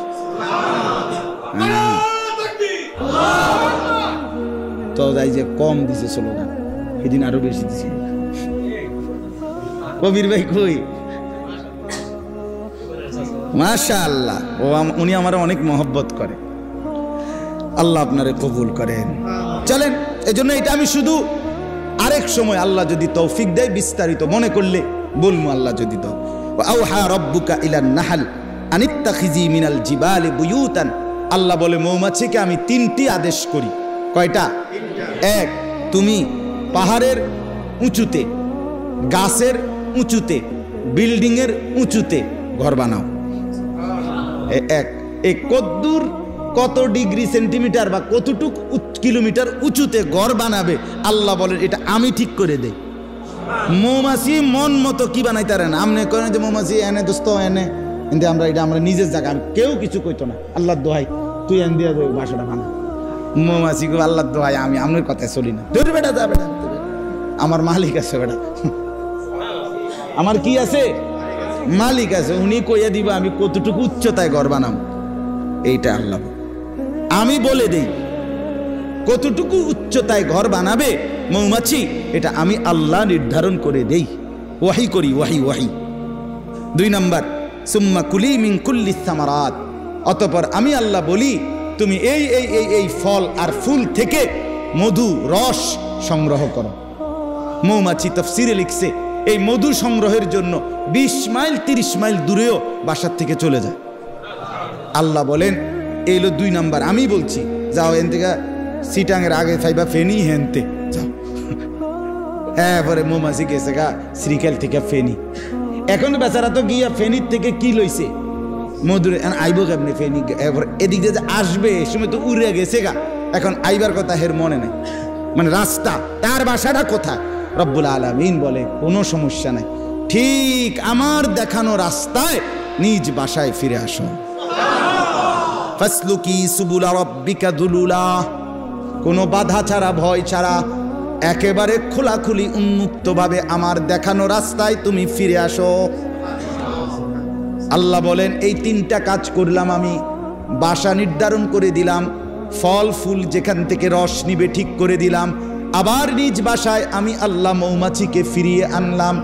তো যাই যে কম দিছে স্লোগান, সেদিন আরো বেশি দিছে। কবির ভাই কই? মাশাআল্লাহ, উনি আমার অনেক মহব্বত করে। আল্লাহ আপনারে কবুল করেন। চলেন, এজন্য এটা আমি শুধু আরেক সময় আল্লাহ যদি তৌফিক দেয় বিস্তারিত মনে করলে বলবো, আল্লাহ যদি দাও। আওহা রব্বুকা ইলান নাহল আনিত্তাখিজি মিনাল জিবালি বুয়ুতান। আল্লাহ বলে মৌমাছিকে আমি 3টি আদেশ করি। কয়টা? 1, তুমি পাহাড়ের উঁচুতে, গাছের উঁচুতে, বিল্ডিং এর উঁচুতে ঘর বানাও। কদ্দূর কত ডিগ্রি সেন্টিমিটার বা কতটুক কিলোমিটার উঁচুতে ঘর বানাবে আল্লাহ বলেন এটা আমি ঠিক করে দেই। মৌমাছি মন মতো কি বানাইতে পারে না। আপনি কেন যে মৌমাছি এনে দোস্ত এনে কিন্তু আমরা এটা আমরা নিজের জায়গা, কেউ কিছু কইতো না। আল্লাহর দোহাই তুই এনে দিয়ে দেবো বাসাটা বানা। মৌমাছি গো আল্লাহর দোহাই আমি আপনার কথায় চলি না। তোর বেটা যা বেটা, আমার মালিক আছে বেটা, আমার কি আছে? মালিক আছে, উনি কইয়া দিব আমি কতটুকু উচ্চতায় ঘর বানাম। এইটা আল্লাহ আমি বলে দেই কতটুকু উচ্চতায় ঘর বানাবে মৌমাছি, এটা আমি আল্লাহ নির্ধারণ করে দেই, ওয়াহি করি, ওয়াহি। 2 নাম্বার, সুম্মা কুলি মিন কুল্লি সামারাত। অতঃপর আমি আল্লাহ বলি তুমি এই এই এই এই ফল আর ফুল থেকে মধু রস সংগ্রহ করো। মৌমাছি তাফসীরে লিখছে এই মধু সংগ্রহের জন্য 20 মাইল 30 মাইল দূরেও বাসার থেকে চলে যায়। আল্লাহ বলেন এইলো 2 নাম্বার, আমি বলছি যাও এন থেকে সিটাঙের আগে ফাইবা ফেনি হেনতে যাও। হ্যাঁ, পরে মৌমাছি গেছে গা শ্রীকাল থেকে ফেনি। এখন বেচারা তো গিয়া ফেনির থেকে কি লইছে মধুর, আইব কেমনি ফেনি, এদিক দিয়ে যে আসবে এ সময় তো উড়ে গেছে গা, এখন আইবার কথা হের মনে নেই, মানে রাস্তা তার বাসাটা কোথায়। রব্বুল আলামিন বলে কোনো সমস্যা নাই, ঠিক আমার দেখানো রাস্তায় নিজ বাসায় ফিরে আসো। ফাসলুকি সুবুলা রাব্বিকা দুলুলা, কোনো বাধা ছাড়া ভয় ছাড়া একেবারে খোলাখুলি উন্মুক্তভাবে আমার দেখানো রাস্তায় তুমি ফিরে আসো। আল্লাহ বলেন এই 3টা কাজ করলাম আমি। বাসা নির্ধারণ করে দিলাম, ফল ফুল যেখান থেকে রস নিবে ঠিক করে দিলাম, আবার নিজ বাসায় আমি আল্লাহ মৌমাছিকে ফিরিয়ে আনলাম।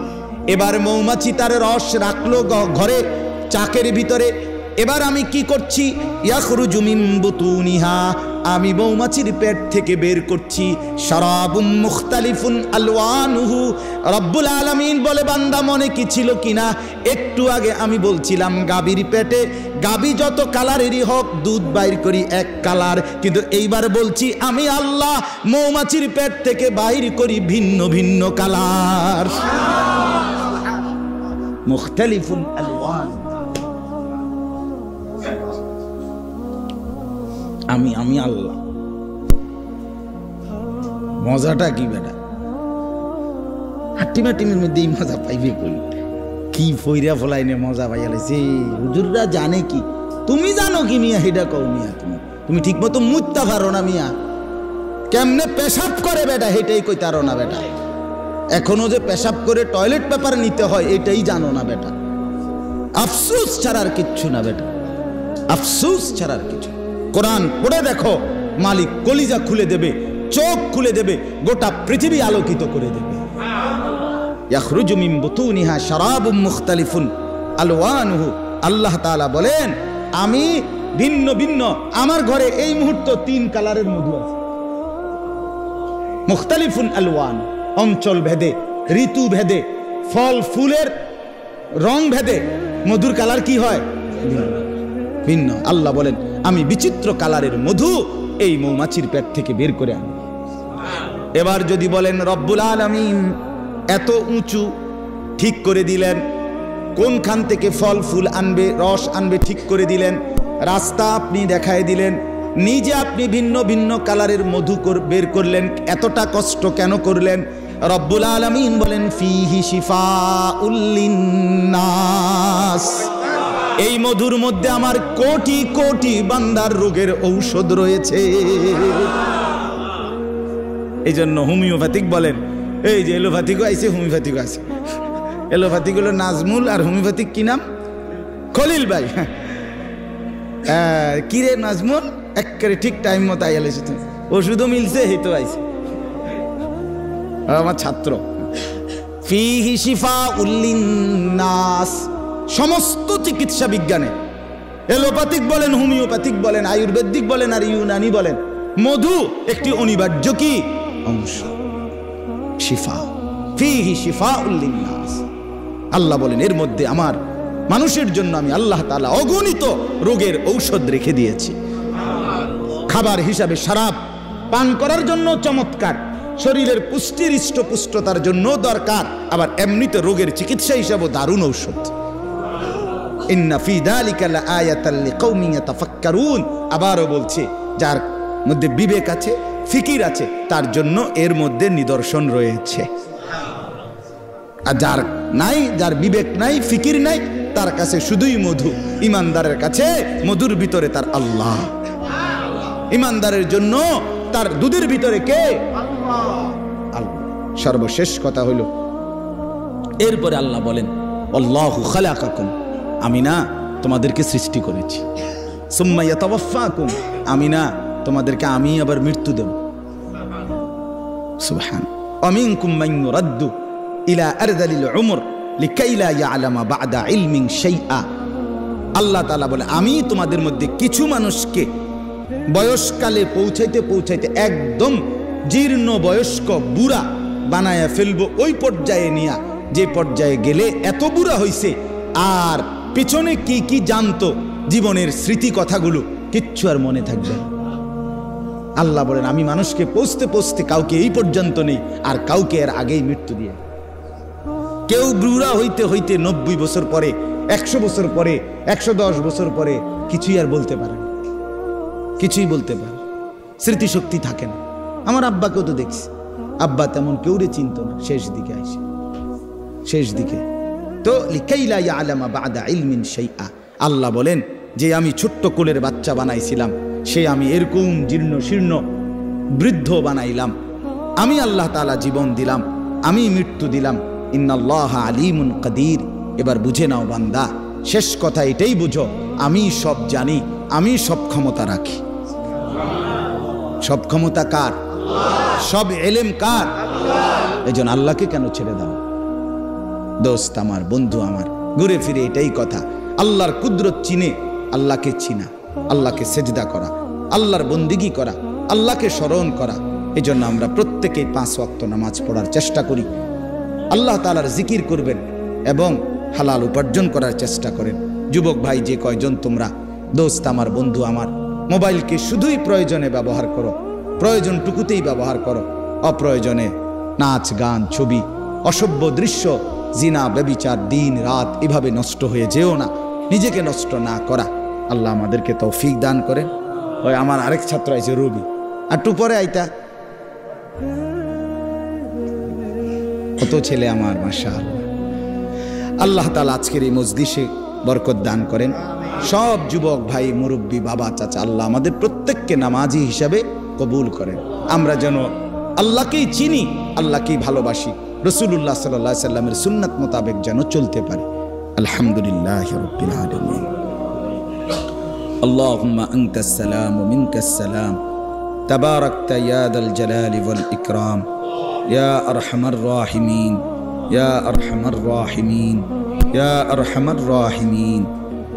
এবার মৌমাছি তার রস রাখলো ঘরে চাকের ভিতরে। এবার আমি কি করছি? ইয়াখরুজু মিন বুতুনিহা, আমি মৌমাছির পেট থেকে বের করছি শারাবুম মুখতালিফুন আলওয়ানুহু। রব্বুল আলামিন বলে বান্দা মনে কি ছিল কিনা, একটু আগে আমি বলছিলাম গাভীর পেটে গাভী যত কালারেরই হোক দুধ বাইর করি এক কালার, কিন্তু এইবার বলছি আমি আল্লাহ মৌমাছির পেট থেকে বাইর করি ভিন্ন ভিন্ন কালার। মুখতালিফুন আলওয়ান, আমি আল্লাহ। মজাটা কি বেটা? হাট্টিমাটিমের মধ্যে এই মজা পাইবে কই? কি ফইরা ফলাইনে মজা পাইয়া লাইছে। হুজুররা জানে কি, তুমি জানো কি মিয়া? হেডা কও মিয়া, তুমি ঠিক মতো মুত্তা পারো না মিয়া। কেমনে পেশাব করে বেটা হেটাই কইতারো না বেটা। এখনো যে পেশাব করে টয়লেট পেপার নিতে হয় এটাই জানো না বেটা। আফসোস ছাড়ার কিচ্ছু না বেটা, আফসোস ছাড়ার কিছু। কোরআন পড়ে দেখো, মালিক কলিজা খুলে দেবে, চোখ খুলে দেবে, গোটা পৃথিবী আলোকিত করে দেবে। ইয়াখরুজু মিন বুতুনিহা শারাবুম মুখতালিফুন আলওয়ানুহু। আল্লাহ তাআলা বলেন আমি ভিন্ন ভিন্ন, আমার ঘরে এই মুহূর্তে 3 কালারের মধু আছে। মুখতালিফুন আলওয়ান, অঞ্চল ভেদে, ঋতু ভেদে, ফল ফুলের রং ভেদে মধুর কালার কি হয়? ভিন্ন। আল্লাহ বলেন আমি বিচিত্র কালারের মধু এই মৌমাছির পেট থেকে বের করে আনি। এবার যদি বলেন রব্বুল আলামিন এত উঁচু ঠিক করে দিলেন, কোনখান থেকে ফল ফুল আনবে রস আনবে ঠিক করে দিলেন, রাস্তা আপনি দেখায় দিলেন, নিজে আপনি ভিন্ন ভিন্ন কালারের মধু বের করলেন, এতটা কষ্ট কেন করলেন? রব্বুল আলামিন বলেন ফিহি শিফাউল লিন্নাস, এই মধুর মধ্যে আমার কোটি কোটি বান্দার রোগের ঔষধ রয়েছে। এই জন্য হোমিওপ্যাথিক বলেন, এই যে এলোপ্যাথিকও আইছে হোমিওপ্যাথিকও আছে। এলোপ্যাথিক হলো নাজমুল আর হোমিওপ্যাথিক কি নাম? খলিল ভাই। কিরে নাজমুল, একেবারে ঠিক টাইম মতো আইয়া লেছে। ওষুধও মিলছে, এই তো আইছে আমার ছাত্র। ফিহি শিফাউল লিন্নাস, সমস্ত চিকিৎসা বিজ্ঞানে, এলোপ্যাথিক বলেন, হোমিওপ্যাথিক বলেন, আয়ুর্বেদিক বলেন আর ইউনানি বলেন, মধু একটি অনিবার্য কি অংশ। শিফা, ফিহি শিফাউল লিন্নাস। আল্লাহ বলেন এর মধ্যে আমার মানুষের জন্য আমি আল্লাহ তাআলা অগণিত রোগের ঔষধ রেখে দিয়েছি। খাবার হিসাবে শরাব পান করার জন্য চমৎকার, শরীরের পুষ্টির হৃষ্টপুষ্টতার জন্য দরকার, আবার এমনিতে রোগের চিকিৎসা হিসাবে দারুণ ঔষধ। ইন্না ফি যালিকা লাআয়াতাল লিকাউমিন ইয়াতাফাক্কারুন। আবারও বলছি, যার মধ্যে বিবেক আছে, ফিকির আছে, তার জন্য এর মধ্যে নিদর্শন রয়েছে। আর যার নাই, যার বিবেক নাই, ফিকির নাই, তার কাছে শুধুই মধু। ইমানদারের কাছে মধুর ভিতরে তার আল্লাহ। ইমানদারের জন্য তার দুধের ভিতরে কে? আল্লাহ। সর্বশেষ কথা হলো, এরপরে আল্লাহ বলেন আল্লাহু খালাকাকুম, আমি না তোমাদেরকে সৃষ্টি করেছি। সুম্মা ইয়াতাওয়াফাকুম, আমি না তোমাদেরকে আমি আবার মৃত্যু দেব। সুবহান। ওয়া মিনকুম মান ইউরাদ্দু ইলা আরযালিল উমর লিকাই লা ইয়ালামা বা'দা ইলমিন শাইআ। আল্লাহ তাআলা বলে আমি তোমাদের মধ্যে কিছু মানুষকে বয়সকালে পৌঁছাইতে পৌঁছাইতে একদম জীর্ণ বয়স্ক বুড়া বানায়া ফেলবো, ওই পর্যায়ে নিয়া, যে পর্যায়ে গেলে এত বুড়া হইছে আর পিছনে কি কি জানতো, জীবনের স্মৃতি কথাগুলো কিচ্ছু আর মনে থাকবে না। আল্লাহ বলেন আমি মানুষকে পৌঁছতে পৌঁছতে কাউকে এই পর্যন্ত নেই, আর কাউকে এর আগেই মৃত্যু দিয়ে। কেউ বুড়া হইতে হইতে 90 বছর পরে, 100 বছর পরে, 110 বছর পরে কিছুই আর বলতে পারে না, কিছুই বলতে পারে, স্মৃতিশক্তি থাকে না। আমার আব্বাকেও তো দেখছি, আব্বা তেমন কেউরে চিনত না, শেষ দিকে আসে, শেষ দিকে। তো লিকাইলা ইয়ালামা বা'দা ইলমিন শাইআ। আল্লাহ বলেন যে আমি ছোট্ট কোলের বাচ্চা বানাইছিলাম, সে আমি এরকম জীর্ণ শীর্ণ বৃদ্ধ বানাইলাম। আমি আল্লাহ তাআলা জীবন দিলাম, আমি মৃত্যু দিলাম। ইন্নাল্লাহা আলিমুন কাদির। এবার বুঝে নাও বান্দা, শেষ কথা এটাই বুঝো, আমি সব জানি, আমি সব ক্ষমতা রাখি। সব ক্ষমতা কার? সব এলেম কার? এজন্য আল্লাহকে কেন ছেড়ে দাও? দোস্ত আমার, বন্ধু আমার, ঘুরে ফিরে এটাই কথা, আল্লাহর কুদরত চিনে আল্লাহকে চিনা, আল্লাহকে সেজদা করা, আল্লাহর বন্দিগি করা, আল্লাহকে স্মরণ করা। এজন্য আমরা প্রত্যেকেই 5 ওয়াক্ত নামাজ পড়ার চেষ্টা করি, আল্লাহ তাআলার জিকির করবেন এবং হালাল উপার্জন করার চেষ্টা করেন। যুবক ভাই যে কয়জন তোমরা, দোস্ত আমার, বন্ধু আমার, মোবাইলকে শুধুই প্রয়োজনে ব্যবহার করো, প্রয়োজনটুকুতেই ব্যবহার করো। অপ্রয়োজনে নাচ গান, ছবি, অসভ্য দৃশ্য, জিনা, ব্যভিচার দিন রাত এভাবে নষ্ট হয়ে যেও না, নিজেকে নষ্ট না করা। আল্লাহ আমাদেরকে তৌফিক দান করেন। ওই আমার আরেক ছাত্র আছে রবি, আর একটু পরে আইতা, কত ছেলে আমার, মাশাআল্লাহ। আল্লাহ তাআলা আজকের এই মজলিসে বরকত দান করেন। সব যুবক ভাই, মুরব্বী, বাবা, চাচা, আল্লাহ আমাদের প্রত্যেককে নামাজি হিসাবে কবুল করেন। আমরা যেন আল্লাহকেই চিনি, আল্লাহকেই ভালোবাসি, রাসূলুল্লাহ সাল্লাল্লাহু আলাইহি সাল্লামের সুন্নাত মোতাবেক যেন চলতে পারি। আলহামদুলিল্লাহি রাব্বিল আলামিন। আল্লাহুম্মা আনতাস সালাম ওয়া মিনকাস সালাম, তাবারাকতা ইয়া দাল জালালি ওয়াল ইকরাম, ইয়া আরহামার রাহিমিন, ইয়া আরহামার রাহিমিন, ইয়া আরহামার রাহিমিন।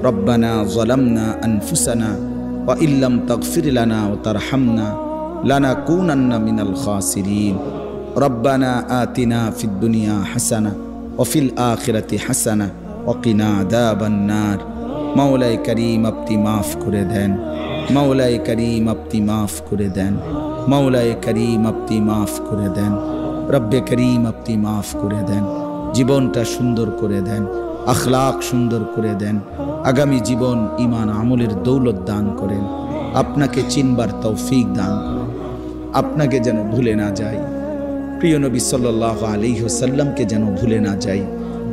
রব্বানা যালামনা আনফুসানা ওয়া ইল্লাম তাগফির লানা ওয়া তারহামনা লানাকুনান্না মিনাল খাসিরিন। রব্বানা আতিনা ফিদ দুনিয়া হাসানা ওয়া ফিল আখিরাতি হাসানা ওয়া কিনা আযাবান নার। মাওলাই করিম আপনি মাফ করে দেন, মাওলাই করিম আপনি মাফ করে দেন, মাওলাই করিম আপনি মাফ করে দেন, রব্বে করিম আপনি মাফ করে দেন। জীবনটা সুন্দর করে দেন, আখলাক সুন্দর করে দেন, আগামী জীবন ঈমান আমলের দৌলত দান করেন, আপনাকে চিনবার তৌফিক দান করেন, আপনাকে যেন ভুলে না যাই, প্রিয় নবী সাল্লাল্লাহু আলাইহি ওয়াসাল্লামকে যেন ভুলে না যাই।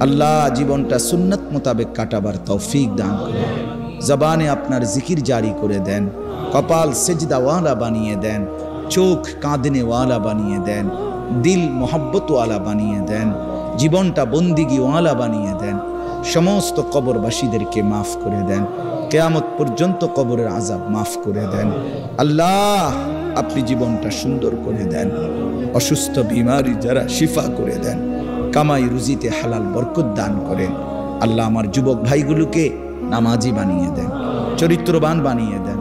আল্লাহ জীবনটা সুন্নাত মোতাবেক কাটাবার তৌফিক দান করেন, জবানে আপনার জিকির জারি করে দেন, কপাল সেজদাওয়ালা বানিয়ে দেন, চোখ কাঁদনেওয়ালা বানিয়ে দেন, দিল মোহাব্বতওয়ালা বানিয়ে দেন, জীবনটা বন্দিগিওয়ালা বানিয়ে দেন। সমস্ত কবরবাসীদেরকে মাফ করে দেন, কিয়ামত পর্যন্ত কবরের আযাব মাফ করে দেন। আল্লাহ আপনি জীবনটা সুন্দর করে দেন, অসুস্থ বিমারি যারা শিফা করে দেন, কামাই রুজিতে হালাল বরকত দান করেন। আল্লাহ আমার যুবক ভাইগুলোকে নামাজি বানিয়ে দেন, চরিত্রবান বানিয়ে দেন,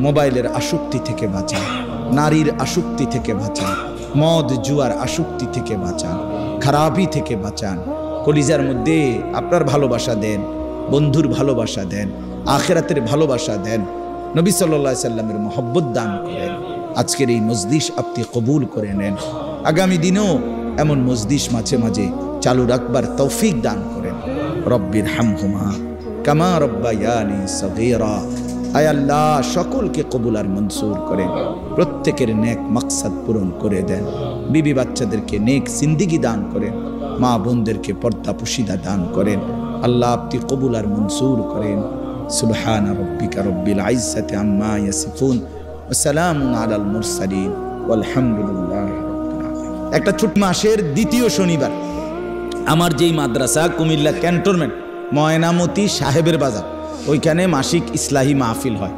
মোবাইলের আসক্তি থেকে বাঁচান, নারীর আসক্তি থেকে বাঁচান, মদ জুয়ার আসক্তি থেকে বাঁচান, খারাপি থেকে বাঁচান। কলিজার মধ্যে আপনার ভালোবাসা দেন, বন্ধুর ভালোবাসা দেন, আখিরাতের ভালোবাসা দেন, নবী সাল্লাল্লাহু আলাইহি সাল্লামের মহব্বত দান করেন। আজকের এই মজলিস আপনি কবুল করে নেন। আগামী দিনেও এমন মজলিস মাঝে মাঝে চালু রাখবার তৌফিক দান করেন। রব্বির হামহুমা কামা রব্বায়ানি সগীরা। আয় আল্লাহ সকলকে কবুল আর মনসুর করেন, প্রত্যেকের নেক মাকসাদ পূরণ করে দেন, বিবি বাচ্চাদেরকে নেক জিন্দেগি দান করেন, মা বোনদেরকে পর্দা পুশিদা দান করেন। আল্লাহ আপনি কবুল আর মনসুর করেন। সুবহানা রাব্বিকা রব্বিল ইজ্জাতি আম্মা ইয়াসিফুন ওয়া সালামুন আলাল মুরসালিন ওয়ালহামদুলিল্লাহি রাব্বিল আলামিন। একটা ছোট মাসের দ্বিতীয় শনিবার আমার যেই মাদ্রাসা কুমিল্লা ক্যান্টনমেন্ট ময়নামতি সাহেবের বাজার, ওইখানে মাসিক ইসলাহি মাহফিল হয়।